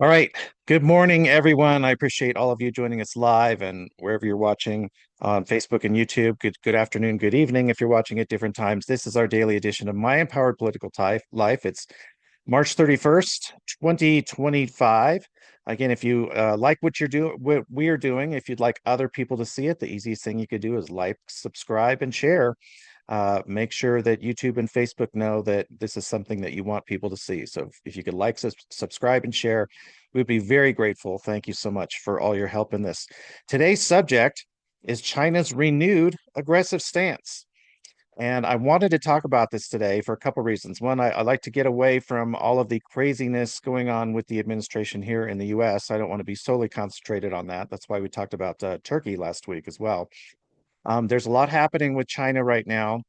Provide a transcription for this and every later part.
All right. Good morning, everyone. I appreciate all of you joining us live and wherever you're watching on Facebook and YouTube. Good afternoon, good evening if you're watching at different times. This is our daily edition of My Empowered Political Life. It's March 31st, 2025. Again, if you like what you're doing, what we are doing, if you'd like other people to see it, the easiest thing you could do is like, subscribe, and share. Make sure that YouTube and Facebook know that this is something that you want people to see. So if you could like, subscribe, and share, we'd be very grateful. Thank you so much for all your help in this. Today's subject is China's renewed aggressive stance. And I wanted to talk about this today for a couple of reasons. One, I like to get away from all of the craziness going on with the administration here in the US. I don't want to be solely concentrated on that. That's why we talked about Turkey last week as well. There's a lot happening with China right now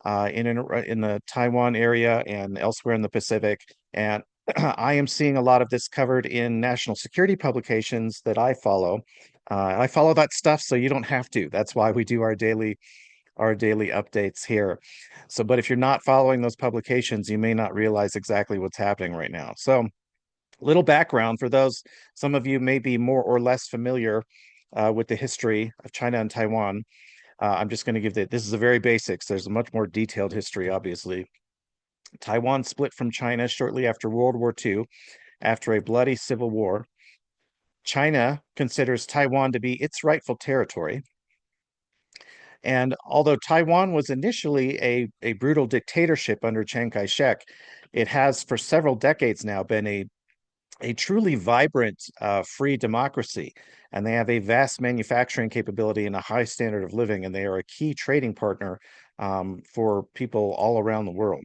in the Taiwan area and elsewhere in the Pacific. And I am seeing a lot of this covered in national security publications that I follow. I follow that stuff so you don't have to. That's why we do our daily updates here. So, but if you're not following those publications, you may not realize exactly what's happening right now. So, little background for those, some of you may be more or less familiar with the history of China and Taiwan. I'm just going to give this is a very basics. There's a much more detailed history, obviously. Taiwan split from China shortly after World War II, after a bloody civil war. China considers Taiwan to be its rightful territory. And although Taiwan was initially a brutal dictatorship under Chiang Kai-shek, it has for several decades now been a truly vibrant, free democracy. And they have a vast manufacturing capability and a high standard of living, and they are a key trading partner for people all around the world.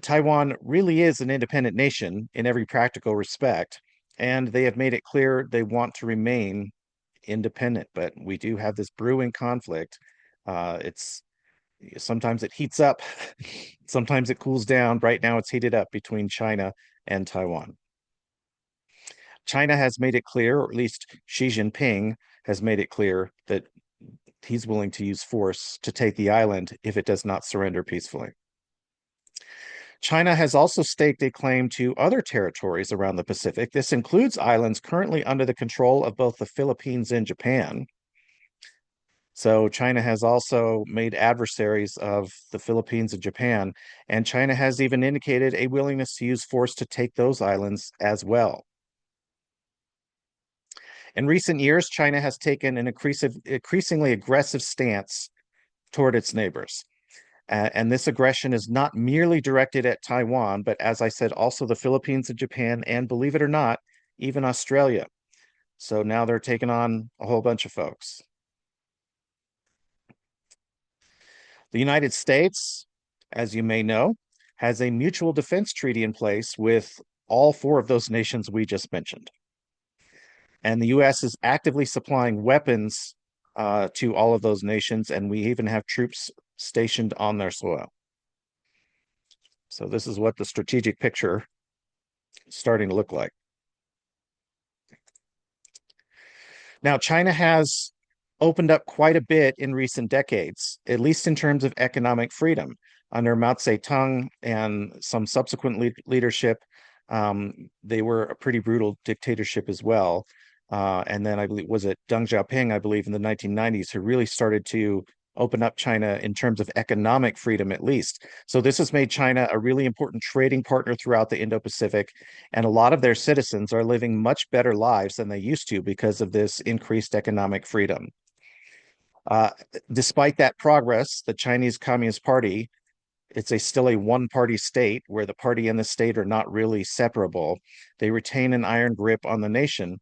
Taiwan really is an independent nation in every practical respect, and they have made it clear they want to remain independent. But we do have this brewing conflict. It's sometimes it heats up, sometimes it cools down. Right now, it's heated up between China and Taiwan. China has made it clear, or at least Xi Jinping has made it clear, that he's willing to use force to take the island if it does not surrender peacefully. China has also staked a claim to other territories around the Pacific. This includes islands currently under the control of both the Philippines and Japan. So China has also made adversaries of the Philippines and Japan, and China has even indicated a willingness to use force to take those islands as well. In recent years, China has taken an increasingly aggressive stance toward its neighbors. And this aggression is not merely directed at Taiwan, but as I said, also the Philippines and Japan, and believe it or not, even Australia. So now they're taking on a whole bunch of folks. The United States, as you may know, has a mutual defense treaty in place with all four of those nations we just mentioned. And the US is actively supplying weapons to all of those nations, and we even have troops stationed on their soil. So this is what the strategic picture is starting to look like. Now, China has opened up quite a bit in recent decades, at least in terms of economic freedom. Under Mao Zedong and some subsequent leadership, they were a pretty brutal dictatorship as well. And then I believe was it Deng Xiaoping, I believe, in the 1990s, who really started to open up China in terms of economic freedom, at least. So this has made China a really important trading partner throughout the Indo-Pacific, and a lot of their citizens are living much better lives than they used to because of this increased economic freedom. Uh, Despite that progress, the Chinese Communist Party, still a one-party state where the party and the state are not really separable. They retain an iron grip on the nation.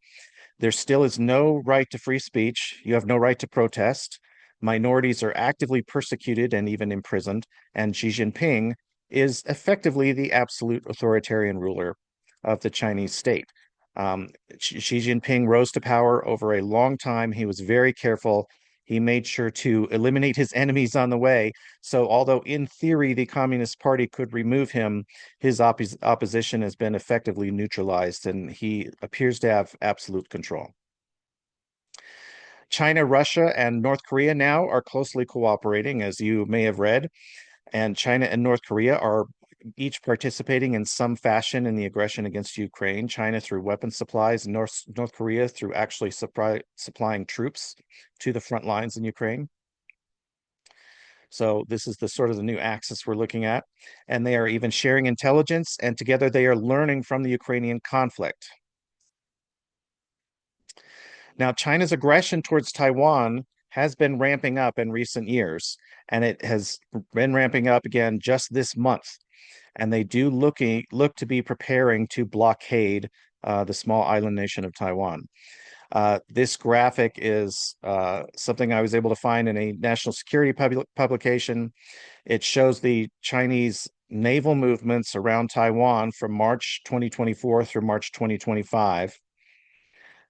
There still is no right to free speech. You have no right to protest. Minorities are actively persecuted and even imprisoned. And Xi Jinping is effectively the absolute authoritarian ruler of the Chinese state. Xi Jinping rose to power over a long time. He was very careful. He made sure to eliminate his enemies on the way. So, although in theory the Communist Party could remove him, his opposition has been effectively neutralized, and he appears to have absolute control. China, Russia, and North Korea now are closely cooperating, as you may have read, and China and North Korea are each participating in some fashion in the aggression against Ukraine. China through weapon supplies, North Korea through actually supplying troops to the front lines in Ukraine. So this is the sort of the new axis we're looking at. And they are even sharing intelligence, and together they are learning from the Ukrainian conflict. Now, China's aggression towards Taiwan has been ramping up in recent years, and it has been ramping up again just this month. And they do look to be preparing to blockade the small island nation of Taiwan. This graphic is something I was able to find in a national security publication. It shows the Chinese naval movements around Taiwan from March 2024 through March 2025.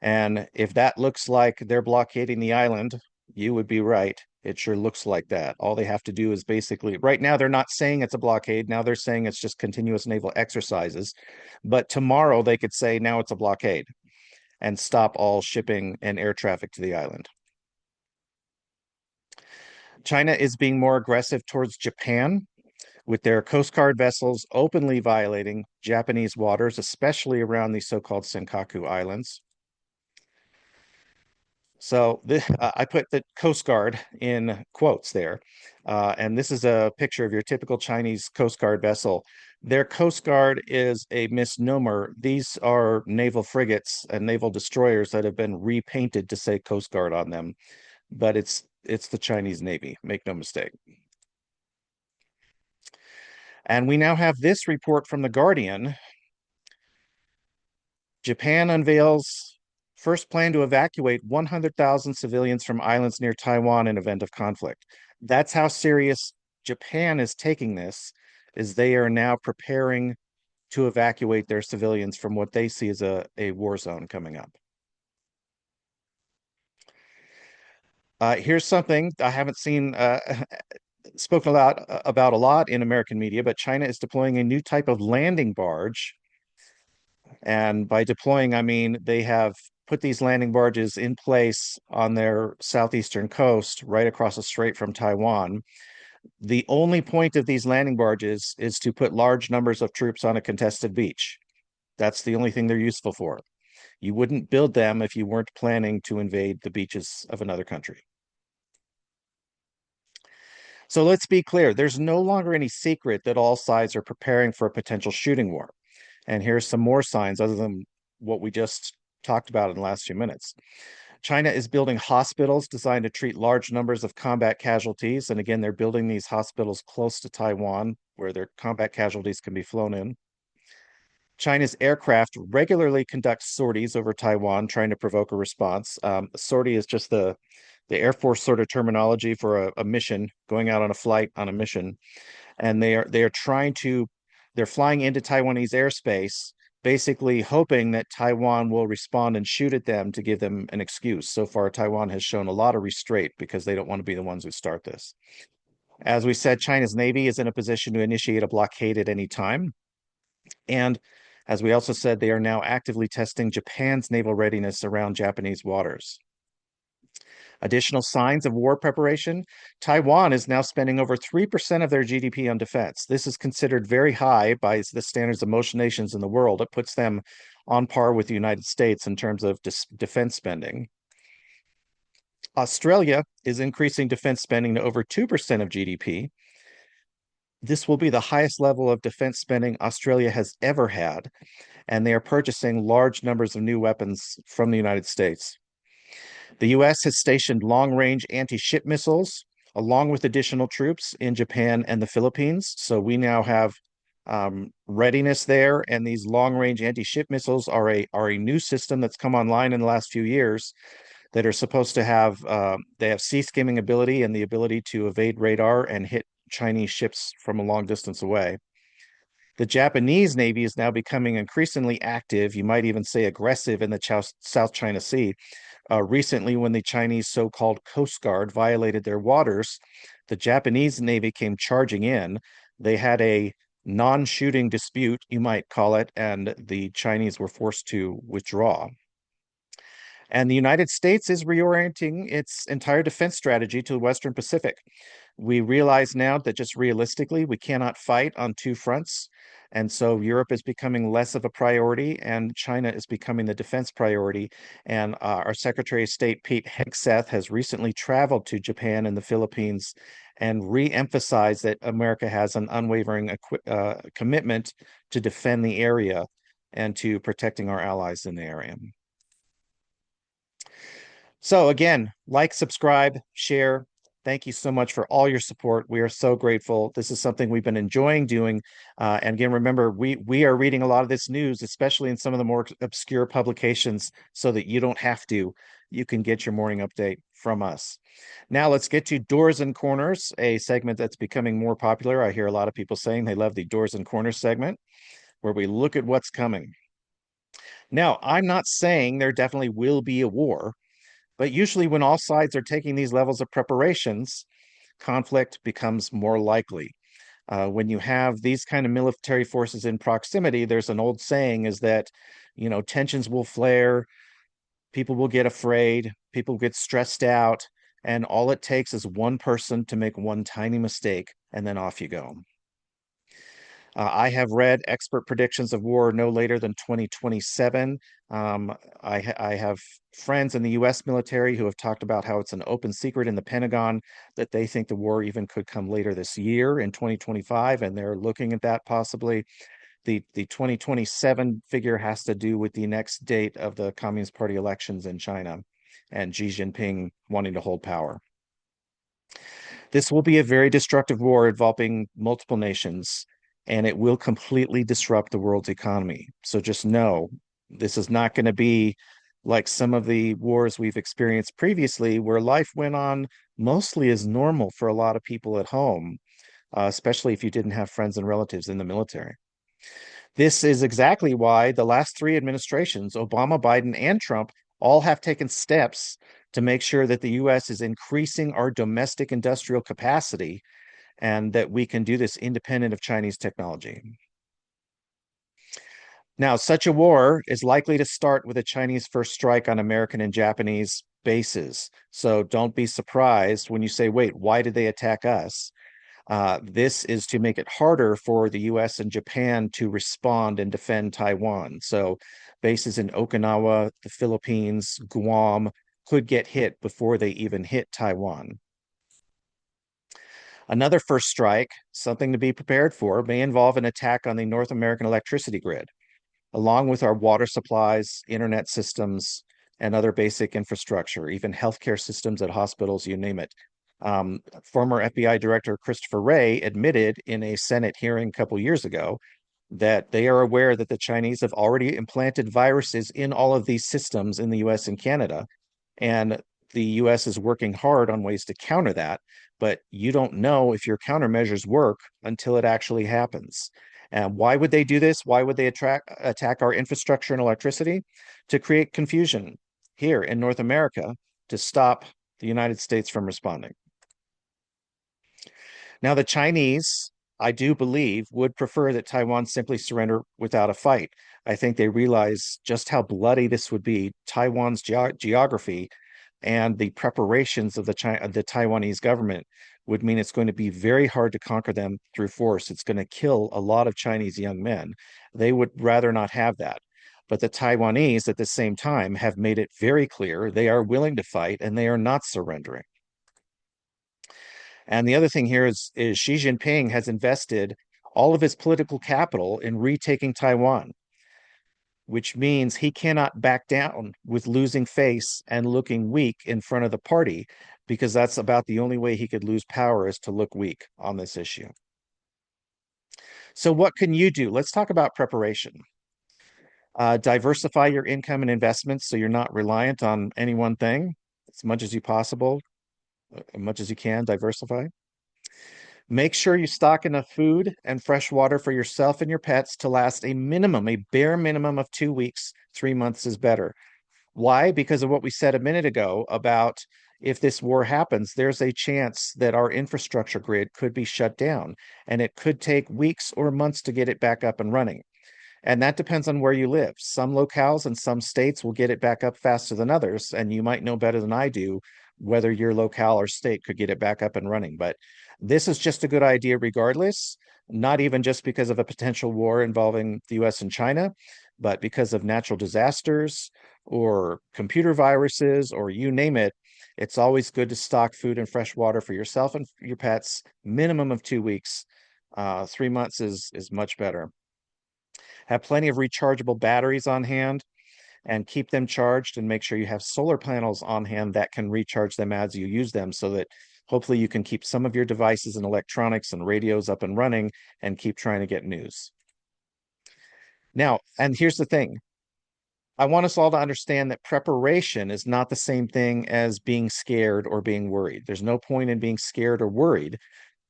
And if that looks like they're blockading the island, you would be right. It sure looks like that. All they have to do is basically, right now, they're not saying it's a blockade. Now they're saying it's just continuous naval exercises. But tomorrow they could say now it's a blockade and stop all shipping and air traffic to the island. China is being more aggressive towards Japan with their Coast Guard vessels openly violating Japanese waters, especially around the so-called Senkaku Islands. So I put the Coast Guard in quotes there. And this is a picture of your typical Chinese Coast Guard vessel. Their Coast Guard is a misnomer. These are naval frigates and naval destroyers that have been repainted to say Coast Guard on them. But it's the Chinese Navy, make no mistake. And we now have this report from The Guardian. Japan unveils first plan to evacuate 100,000 civilians from islands near Taiwan in event of conflict. That's how serious Japan is taking this, is they are now preparing to evacuate their civilians from what they see as a war zone coming up. Here's something I haven't seen spoken about a lot in American media, but China is deploying a new type of landing barge. And by deploying, I mean they have put these landing barges in place on their southeastern coast, right across the strait from Taiwan. The only point of these landing barges is to put large numbers of troops on a contested beach. That's the only thing they're useful for. You wouldn't build them if you weren't planning to invade the beaches of another country. So let's be clear, there's no longer any secret that all sides are preparing for a potential shooting war. And here's some more signs other than what we just talked about in the last few minutes. China is building hospitals designed to treat large numbers of combat casualties. And again, they're building these hospitals close to Taiwan where their combat casualties can be flown in. China's aircraft regularly conducts sorties over Taiwan, trying to provoke a response. Sortie is just the Air Force sort of terminology for a mission, going out on a flight on a mission. And they're flying into Taiwanese airspace, basically hoping that Taiwan will respond and shoot at them to give them an excuse. So far, Taiwan has shown a lot of restraint because they don't want to be the ones who start this. As we said, China's Navy is in a position to initiate a blockade at any time. And as we also said, they are now actively testing Japan's naval readiness around Japanese waters. Additional signs of war preparation. Taiwan is now spending over 3% of their GDP on defense. This is considered very high by the standards of most nations in the world. It puts them on par with the United States in terms of defense spending. Australia is increasing defense spending to over 2% of GDP. This will be the highest level of defense spending Australia has ever had, and they are purchasing large numbers of new weapons from the United States. The US has stationed long-range anti-ship missiles along with additional troops in Japan and the Philippines. So we now have readiness there, and these long-range anti-ship missiles are a new system that's come online in the last few years that are supposed to have they have sea skimming ability and the ability to evade radar and hit Chinese ships from a long distance away. The Japanese Navy is now becoming increasingly active, you might even say aggressive, in the South China Sea. Recently, when the Chinese so-called Coast Guard violated their waters, the Japanese Navy came charging in. They had a non-shooting dispute, you might call it, and the Chinese were forced to withdraw. And the United States is reorienting its entire defense strategy to the Western Pacific. We realize now that just realistically, we cannot fight on two fronts. And so Europe is becoming less of a priority, and China is becoming the defense priority. And our Secretary of State, Pete Hegseth, has recently traveled to Japan and the Philippines and re-emphasized that America has an unwavering commitment to defend the area and to protecting our allies in the area. So again, like, subscribe, share. Thank you so much for all your support. We are so grateful. This is something we've been enjoying doing. And again, remember, we are reading a lot of this news, especially in some of the more obscure publications, so that you don't have to. You can get your morning update from us. Now let's get to Doors and Corners, a segment that's becoming more popular. I hear a lot of people saying they love the Doors and Corners segment, where we look at what's coming. Now, I'm not saying there definitely will be a war. But usually, when all sides are taking these levels of preparations, conflict becomes more likely. When you have these kind of military forces in proximity, there's an old saying is that, tensions will flare, people will get afraid, people get stressed out, and all it takes is one person to make one tiny mistake, and then off you go. I have read expert predictions of war no later than 2027. I have friends in the US military who have talked about how it's an open secret in the Pentagon that they think the war even could come later this year in 2025, and they're looking at that possibly. The 2027 figure has to do with the next date of the Communist Party elections in China and Xi Jinping wanting to hold power. This will be a very destructive war involving multiple nations, and it will completely disrupt the world's economy. So just know this is not going to be like some of the wars we've experienced previously, where life went on mostly as normal for a lot of people at home, especially if you didn't have friends and relatives in the military. This is exactly why the last three administrations, Obama, Biden, and Trump, all have taken steps to make sure that the US is increasing our domestic industrial capacity and that we can do this independent of Chinese technology. Now, such a war is likely to start with a Chinese first strike on American and Japanese bases. So don't be surprised when you say, wait, why did they attack us? This is to make it harder for the US and Japan to respond and defend Taiwan. So bases in Okinawa, the Philippines, Guam could get hit before they even hit Taiwan. Another first strike, something to be prepared for, may involve an attack on the North American electricity grid, along with our water supplies, internet systems, and other basic infrastructure, even healthcare systems at hospitals, you name it. Former FBI Director Christopher Wray admitted in a Senate hearing a couple years ago that they are aware that the Chinese have already implanted viruses in all of these systems in the US and Canada. And the US is working hard on ways to counter that, but you don't know if your countermeasures work until it actually happens. And why would they do this? Why would they attack our infrastructure and electricity? To create confusion here in North America to stop the United States from responding. Now, the Chinese, I do believe, would prefer that Taiwan simply surrender without a fight. I think they realize just how bloody this would be. Taiwan's geography and the preparations of the Taiwanese government would mean it's going to be very hard to conquer them through force. It's going to kill a lot of Chinese young men. They would rather not have that. But the Taiwanese, at the same time, have made it very clear they are willing to fight and they are not surrendering. And the other thing here is Xi Jinping has invested all of his political capital in retaking Taiwan, which means he cannot back down with losing face and looking weak in front of the party, because that's about the only way he could lose power is to look weak on this issue. So what can you do? Let's talk about preparation. Diversify your income and investments so you're not reliant on any one thing as much as as much as you can, diversify. Make sure you stock enough food and fresh water for yourself and your pets to last a bare minimum of 2 weeks. 3 months is better. Why? Because of what we said a minute ago about if this war happens, there's a chance that our infrastructure grid could be shut down, and it could take weeks or months to get it back up and running. And that depends on where you live. Some locales and some states will get it back up faster than others. And you might know better than I do whether your locale or state could get it back up and running. But this is just a good idea regardless, not even just because of a potential war involving the US and China, but because of natural disasters or computer viruses or you name it. It's always good to stock food and fresh water for yourself and your pets, minimum of 2 weeks. 3 months is much better. Have plenty of rechargeable batteries on hand and keep them charged, and make sure you have solar panels on hand that can recharge them as you use them so that hopefully you can keep some of your devices and electronics and radios up and running and keep trying to get news. Now, and here's the thing. I want us all to understand that preparation is not the same thing as being scared or being worried. There's no point in being scared or worried.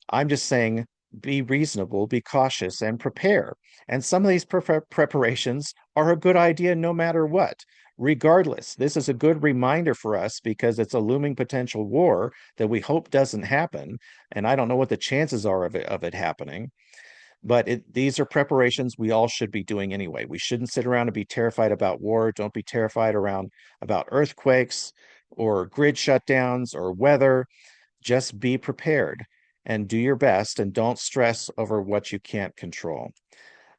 I'm just saying be reasonable, be cautious, and prepare. And some of these preparations are a good idea no matter what. Regardless, this is a good reminder for us because it's a looming potential war that we hope doesn't happen. And I don't know what the chances are of it happening, but these are preparations we all should be doing anyway. We shouldn't sit around and be terrified about war. Don't be terrified around about earthquakes or grid shutdowns or weather. Just be prepared and do your best and don't stress over what you can't control.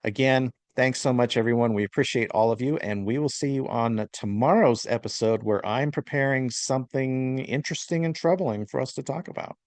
Again, thanks so much, everyone. We appreciate all of you, and we will see you on tomorrow's episode where I'm preparing something interesting and troubling for us to talk about.